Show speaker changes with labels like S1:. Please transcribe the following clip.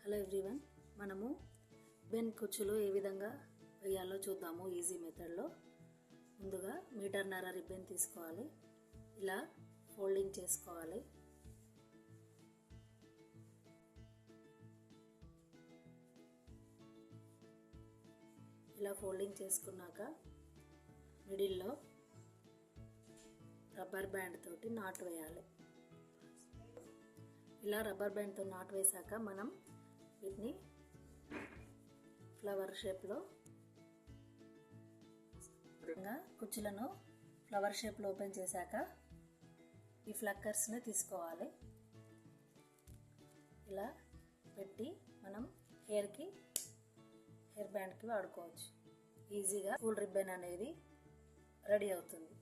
S1: Hello everyone, మనము Ben కుచ్చులు ఏ విధంగా వేయాలో చూద్దాము ఈజీ మెథడ్లో. ముందుగా 1.5 మీటర్ రిబ్బన్ తీసుకోవాలి. ఇలా ఫోల్డింగ్ చేసుకోవాలి. ఇలా ఫోల్డింగ్ చేసుకున్నాక మిడిల్లో రబ్బర్ బ్యాండ్ తోటి నాట్ వేయాలి. ఇలా రబ్బర్ బ్యాండ్తో నాట్ వేసాక మనం వీటిని ఫ్లవర్ షేప్లో కుచ్చులను ఫ్లవర్ షేప్లో ఓపెన్ చేశాక ఈ ఫ్లక్కర్స్ని తీసుకోవాలి. ఇలా పెట్టి మనం హెయిర్ బ్యాండ్కి వాడుకోవచ్చు. ఈజీగా స్కూల్ రిబ్బన్ అనేది రెడీ అవుతుంది.